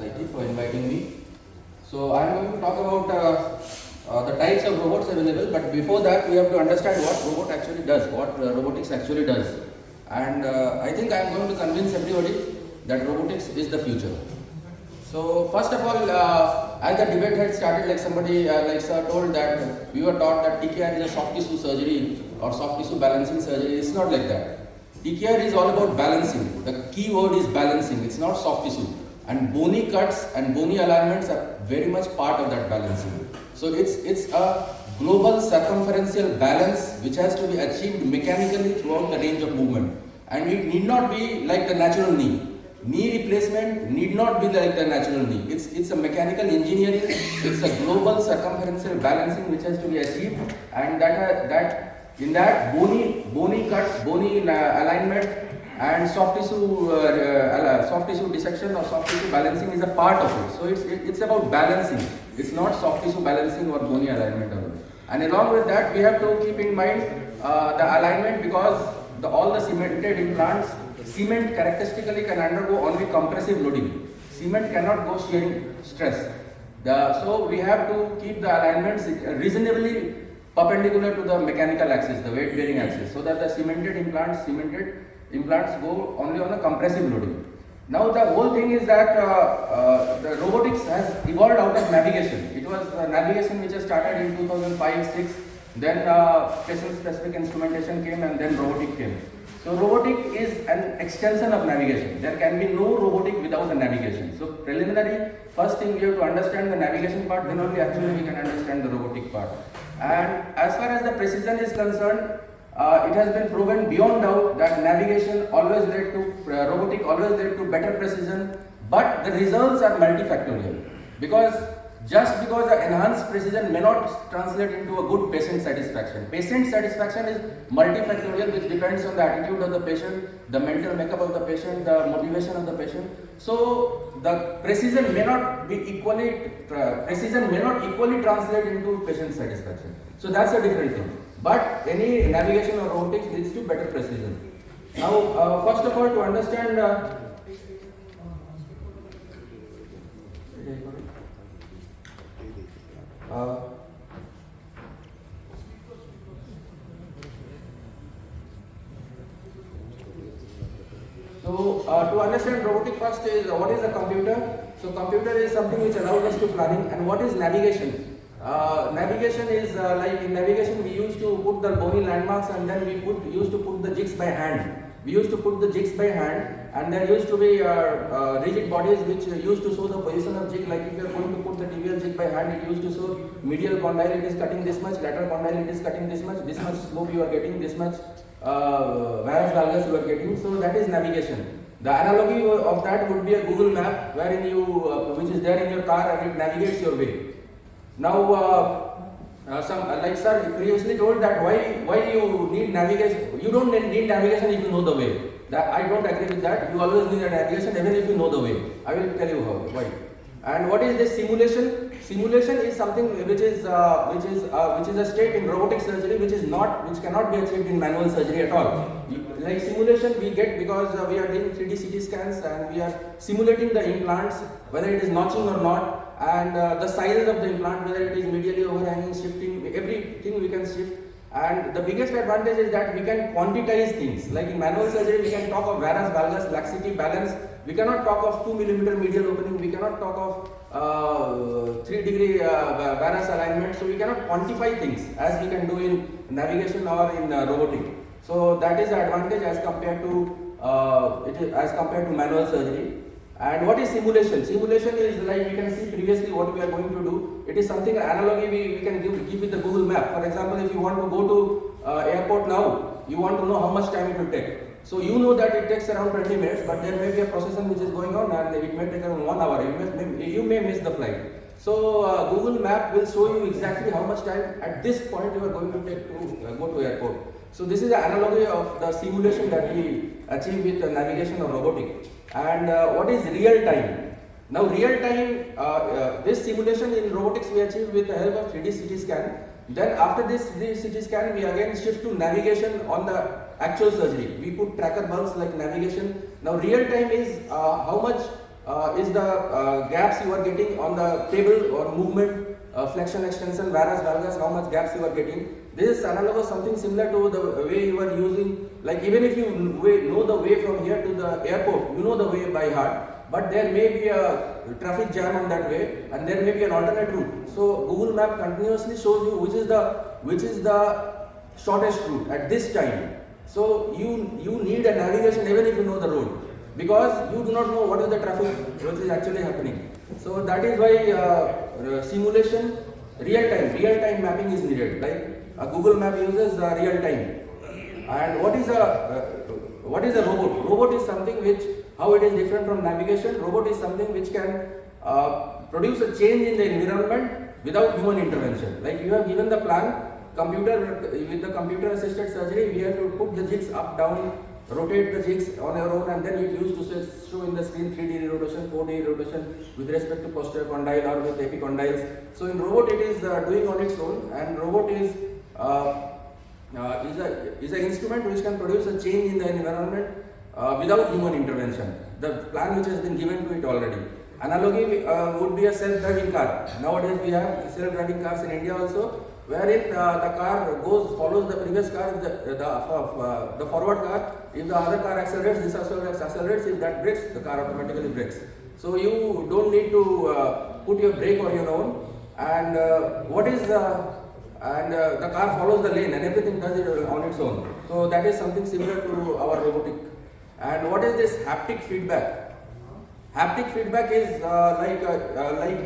Society for inviting me. So I am going to talk about the types of robots available, but before that we have to understand what robot actually does, what robotics actually does. And I think I am going to convince everybody that robotics is the future. So first of all, as the debate had started, like somebody like sir told that we were taught that TKR is a soft tissue surgery or soft tissue balancing surgery. It's not like that. TKR is all about balancing. The key word is balancing. It's not soft tissue. And bony cuts and bony alignments are very much part of that balancing. So it's a global circumferential balance which has to be achieved mechanically throughout the range of movement. And it need not be like the natural knee. Knee replacement need not be like the natural knee. It's a mechanical engineering. It's a global circumferential balancing which has to be achieved, and in that bony cuts, bony alignment, and soft tissue dissection or soft tissue balancing is a part of it. So it's about balancing. It's not soft tissue balancing or bony alignment alone. And along with that, we have to keep in mind the alignment, because all the cemented implants, cement characteristically can undergo only compressive loading. Cement cannot go shearing stress. So we have to keep the alignments reasonably perpendicular to the mechanical axis, the weight bearing axis, so that the cemented implants go only on a compressive loading. Now the whole thing is that the robotics has evolved out of navigation. It was navigation which has started in 2005-06. Then patient specific instrumentation came, and then robotic came. So robotic is an extension of navigation. There can be no robotic without the navigation. So preliminary, first thing we have to understand the navigation part, then only actually we can understand the robotic part. And as far as the precision is concerned, it has been proven beyond doubt that navigation always led to, robotic always led to better precision, but the results are multifactorial. Just because the enhanced precision may not translate into a good patient satisfaction. Patient satisfaction is multifactorial, which depends on the attitude of the patient, the mental makeup of the patient, the motivation of the patient. So the precision may not equally translate into patient satisfaction. So that's a different thing. But any navigation or robotics leads to better precision. Now, first of all, to understand to understand robotic, first is what is a computer. So computer is something which allows us to planning. And what is navigation? Navigation is like in navigation we used to put the bony landmarks, and then we used to put the jigs by hand. We used to put the jigs by hand, and there used to be rigid bodies which used to show the position of jig. Like if you are going to put the tibial jig by hand, it used to show medial condyle it is cutting this much, lateral condyle it is cutting this much slope you are getting, this much varus valgus you are getting. So that is navigation. The analogy of that would be a Google map, wherein which is there in your car and it navigates your way. Now, like sir previously told that why you need navigation. You don't need navigation if you know the way. I don't agree with that. You always need a navigation even if you know the way. I will tell you why. And what is this simulation? Simulation is something which is a state in robotic surgery which cannot be achieved in manual surgery at all. Like simulation we get because we are doing 3D CT scans and we are simulating the implants, whether it is notching or not, and the sizes of the implant, whether it is medially overhanging, shifting, everything we can shift. And the biggest advantage is that we can quantize things. Like in manual surgery, we can talk of varus valgus, laxity, balance. We cannot talk of 2 mm medial opening. We cannot talk of 3 degree varus alignment. So we cannot quantify things as we can do in navigation or in robotic. So that is the advantage as compared to manual surgery. And what is simulation? Simulation is like we can see previously what we are going to do. It is something analogy we can give with the Google map. For example, if you want to go to airport now, you want to know how much time it will take. So you know that it takes around 20 minutes, but there may be a procession which is going on and it may take around 1 hour. You may miss the flight. So Google map will show you exactly how much time at this point you are going to take to go to airport. So this is the analogy of the simulation that we achieve with navigation or robotic. And what is real time? Now real time, this simulation in robotics we achieve with the help of 3D CT scan. Then after this 3D CT scan, we again shift to navigation on the actual surgery. We put tracker bulbs like navigation. Now real time is how much is the gaps you are getting on the table or movement, flexion, extension, varus, valgus, how much gaps you are getting. This is analogous, something similar to the way you are using, like even if you know the way from here to the airport, you know the way by heart, but there may be a traffic jam on that way and there may be an alternate route. So Google Map continuously shows you which is the shortest route at this time. So you need a navigation even if you know the road, because you do not know what is the traffic which is actually happening. So that is why simulation, real time mapping is needed. Like Google Map uses real time. And what is a robot? Robot is something which, how it is different from navigation. Robot is something which can produce a change in the environment without human intervention. Like you have given the plan, with the computer assisted surgery, we have to put the jigs up, down, rotate the jigs on your own, and then it used to show in the screen 3D rotation, 4D rotation with respect to posterior condyle or with epicondyles. So in robot it is doing on its own, and robot is an instrument which can produce a change in the environment without human intervention. The plan which has been given to it already. Analogy would be a self-driving car. Nowadays we have self-driving cars in India also, wherein the car follows the previous car. The forward car, if the other car accelerates, this accelerates. If that brakes, the car automatically brakes. So you don't need to put your brake on your own. And the car follows the lane and everything does it on its own. So that is something similar to our robotic. And what is this haptic feedback? Haptic feedback is like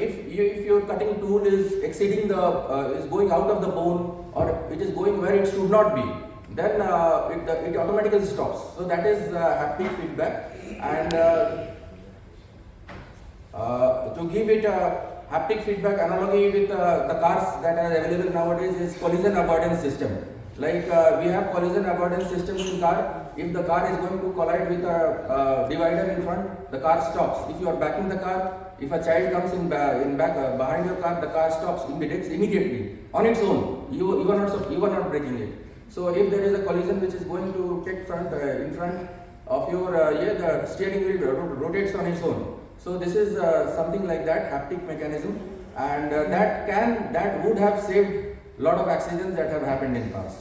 if your cutting tool is exceeding is going out of the bone, or it is going where it should not be, then it automatically stops. So that is haptic feedback. And to give it a haptic feedback analogy with the cars that are available nowadays is collision avoidance system. Like we have collision avoidance systems in car. If the car is going to collide with a divider in front, the car stops. If you are backing the car, if a child comes in back behind your car, the car stops immediately on its own. You are not braking it. So if there is a collision which is going to take in front of your the steering wheel rotates on its own. So this is something like that haptic mechanism, and that would have saved a lot of accidents that have happened in past.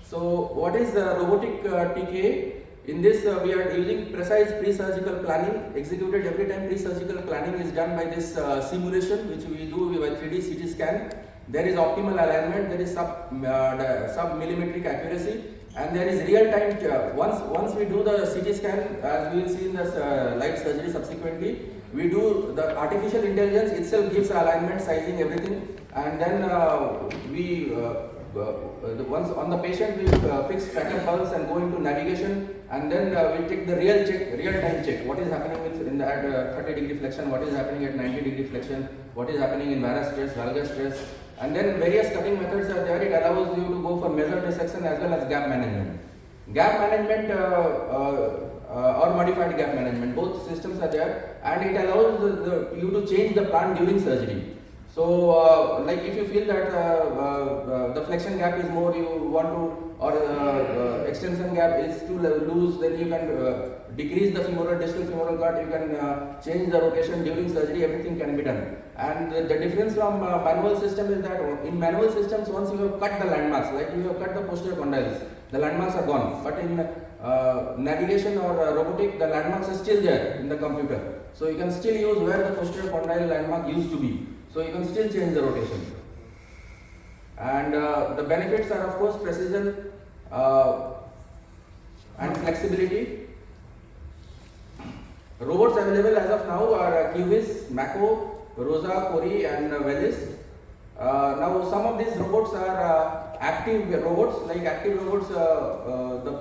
So what is robotic TKA? In this we are using precise pre-surgical planning executed every time pre-surgical planning is done by this simulation which we do by 3D CT scan. There is optimal alignment, there is sub-millimetric accuracy, and there is real time. Once we do the CT scan, as we will see in the light surgery subsequently, we do the artificial intelligence itself gives alignment, sizing, everything, and then once on the patient we fix tracker pulse and go into navigation, and then we take the real time check. What is happening at 30 degree flexion? What is happening at 90 degree flexion? What is happening in varus stress, valgus stress? And then various cutting methods are there. It allows you to go for measure dissection as well as gap management. Gap management or modified gap management, both systems are there, and it allows you to change the plan during surgery. So, like if you feel that the flexion gap is more, you want to, or extension gap is too loose, then you can decrease the distal femoral cut, you can change the rotation during surgery, everything can be done. And the difference from manual system is that in manual systems, once you have cut the landmarks, like you have cut the posterior condyles, the landmarks are gone. But in navigation or robotic, the landmarks are still there in the computer. So you can still use where the posterior condyle landmark used to be. So you can still change the rotation. And the benefits are of course precision and flexibility. Robots available as of now are Cubis, Mako, Rosa, Cori and Velis. Now some of these robots are active robots. Like active robots, the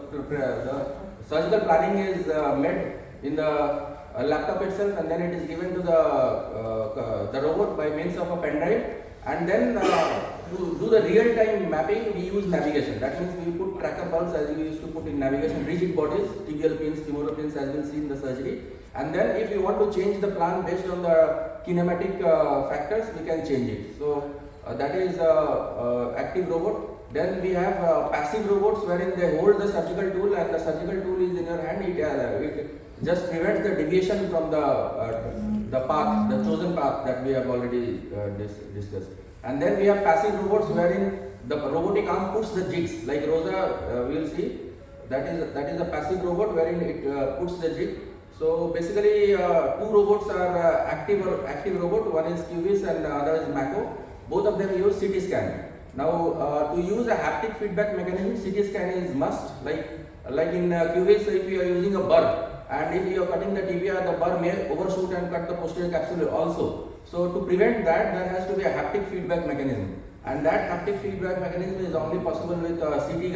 surgical planning is made in the laptop itself, and then it is given to the robot by means of a pen drive, and then to do the real time mapping we use navigation. That means we put tracker pulse as we used to put in navigation, rigid bodies, tibial pins, femoral pins as we'll see in the surgery, and then if you want to change the plan based on the kinematic factors, we can change it. So that is active robot. Then we have passive robots wherein they hold the surgical tool and the surgical tool is in your hand. just prevents the deviation from the path, the chosen path that we have already discussed. And then we have passive robots wherein the robotic arm puts the jigs. Like Rosa, we will see that is a passive robot wherein it puts the jig. So basically, two robots are active robot. One is QVIS and the other is Mako. Both of them use CT scan. Now, to use a haptic feedback mechanism, CT scan is must. Like in QVIS, if you are using a burr, and if you are cutting the tibia, the burr may overshoot and cut the posterior capsule also. So to prevent that, there has to be a haptic feedback mechanism, and that haptic feedback mechanism is only possible with CT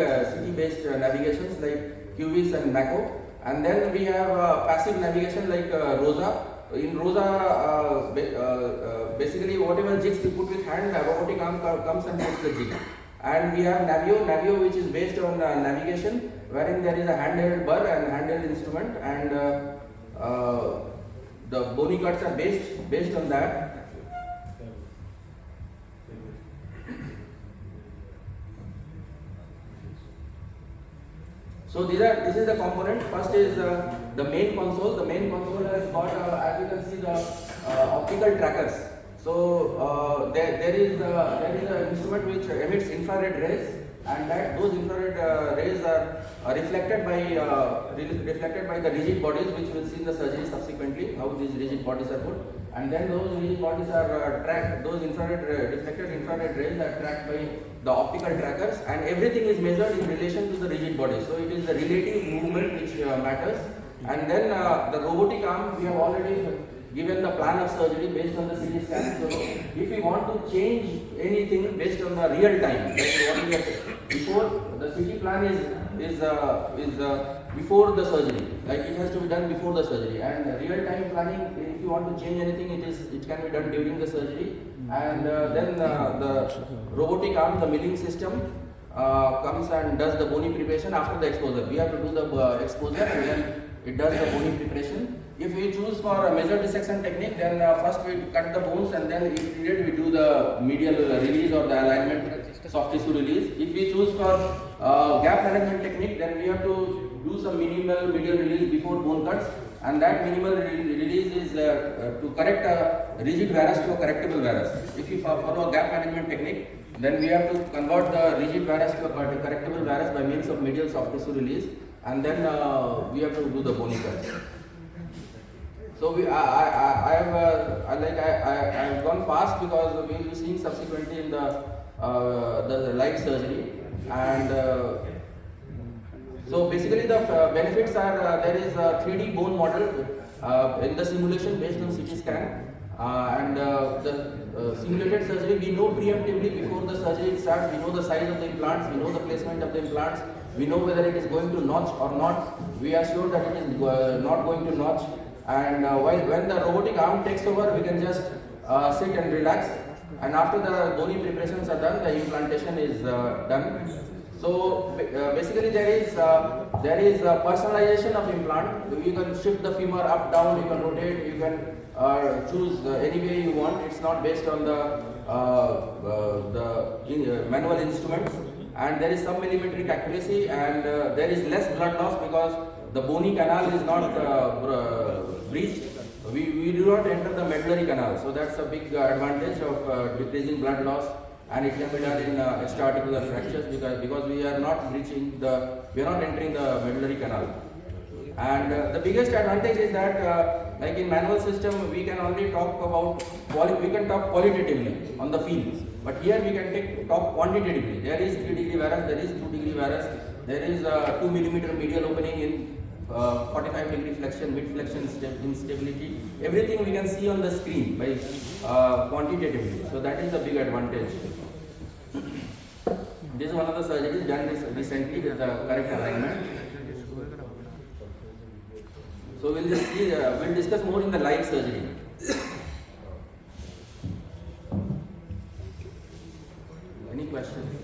based navigations like QVIS and Mako. And then we have passive navigation like Rosa. In Rosa, basically whatever jigs we put with hand, the robotic arm comes and puts the jig. And we have Navio which is based on navigation, wherein there is a handheld burr and handheld instrument, and the bony cuts are based on that. So this is the component. First is the main console. The main console has got, as you can see, the optical trackers. So there is an instrument which emits infrared rays, and those infrared rays are reflected by the rigid bodies, which we'll see in the surgery subsequently, how these rigid bodies are put. And then those rigid bodies are tracked, those reflected infrared rays are tracked by the optical trackers, and everything is measured in relation to the rigid body. So it is the relative movement which matters. And then the robotic arm, we have already given the plan of surgery based on the CT scan. So if we want to change anything based on the real time, like what we have before, the CT plan is before the surgery, like it has to be done before the surgery. And real time planning, if you want to change anything, it can be done during the surgery. And then the robotic arm, the milling system, comes and does the bony preparation after the exposure. We have to do the exposure, and then it does the bony preparation. If we choose for a measure dissection technique, then first we cut the bones, and then if needed we do the medial release or the alignment soft tissue release. If we choose for gap management technique, then we have to do some minimal medial release before bone cuts, and that minimal release is to correct a rigid varus to a correctable varus. If you follow a gap management technique, then we have to convert the rigid varus to a correctable varus by means of medial soft tissue release, and then we have to do the bony cuts. So I have gone fast because we will be seeing subsequently in the light surgery. And so basically the benefits are there is a 3D bone model in the simulation based on CT scan, and the simulated surgery, we know preemptively before the surgery starts. We know the size of the implants, we know the placement of the implants, we know whether it is going to notch or not. We are sure that it is not going to notch. And when the robotic arm takes over, we can just sit and relax. And after the bony preparations are done, the implantation is done. So basically, there is personalization of implant. You can shift the femur up, down. You can rotate. You can choose any way you want. It's not based on the manual instruments. And there is some millimetric accuracy, and there is less blood loss because the bony canal is not breached. We do not enter the medullary canal, so that's a big advantage of decreasing blood loss, and it can be done in extra-articular fractures because we are not entering the medullary canal. And the biggest advantage is that, like in manual system, we can only talk about qualitatively on the field, but here we can talk quantitatively. There is 3 degree varus, there is 2 degree varus, there is 2 millimeter medial opening in 45 degree flexion, mid flexion instability. Everything we can see on the screen by quantitatively. So that is the big advantage. This is one of the surgeries done recently with the correct alignment. So we'll discuss more in the live surgery. Any questions?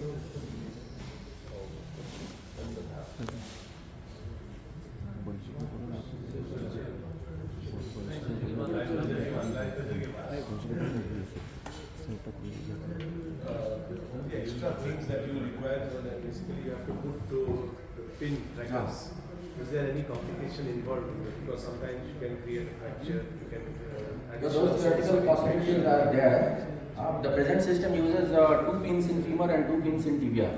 The extra things that you require, so that basically you have to put to pin trackers. Is there any complication involved in it? Because sometimes you can create a fracture, you can Those theoretical possibilities are there. The present system uses 2 pins in femur and 2 pins in tibia.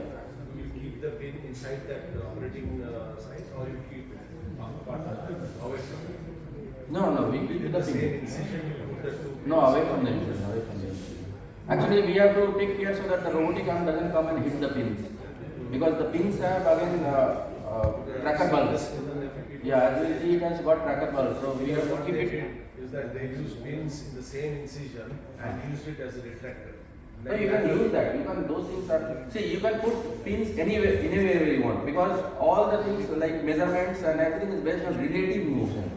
You keep the pin inside that operating site, or you keep it apart away from it? No, we keep In the the same pin. incision, you put the two No, away from the incision, away from the incision. Actually, we have to take care so that the robotic arm doesn't come and hit the pins. Because the pins have again tracker bulbs. Yeah, as you see, it has got tracker bulbs. So we have to keep it. Is that they use pins in the same incision and use it as a retractor. No, you can use that. You can, those things are, see, you can put pins anywhere you want, because all the things like measurements and everything is based on relative motion.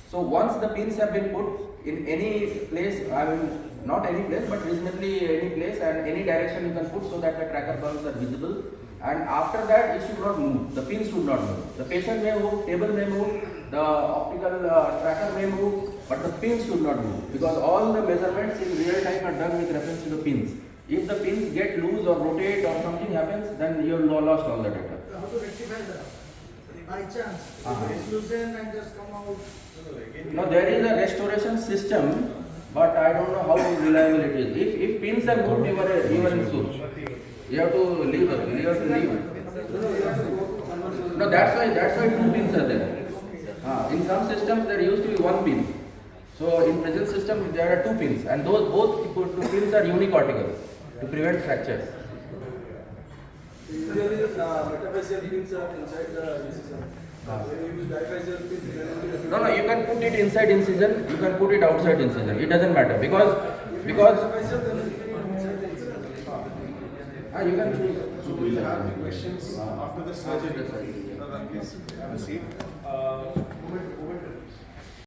So once the pins have been put in any place, I mean not any place but reasonably any place and any direction you can put so that the tracker bulbs are visible, and after that it should not move, the pins should not move. The patient may move, table may move, the optical tracker may move, but the pins should not move, because all the measurements in real time are done with reference to the pins. If the pins get loose or rotate or something happens, then you have lost all the data. How to rectify that? By chance, it's loosen and just come out. Now there is a restoration system, but I don't know how reliable it is. If pins are moved, you are in soup. You have to leave the you have to leave. No, that's why 2 pins are there. In some systems there used to be 1 pin. So in present system there are 2 pins, and those both 2 pins are unicortical to prevent fractures. Usually, metaphysical pins are inside the incision. When you use diphysical pins, No, you can put it inside incision, you can put it outside incision. It doesn't matter because you can choose. So we'll have the questions after the surgery. Please have a seat.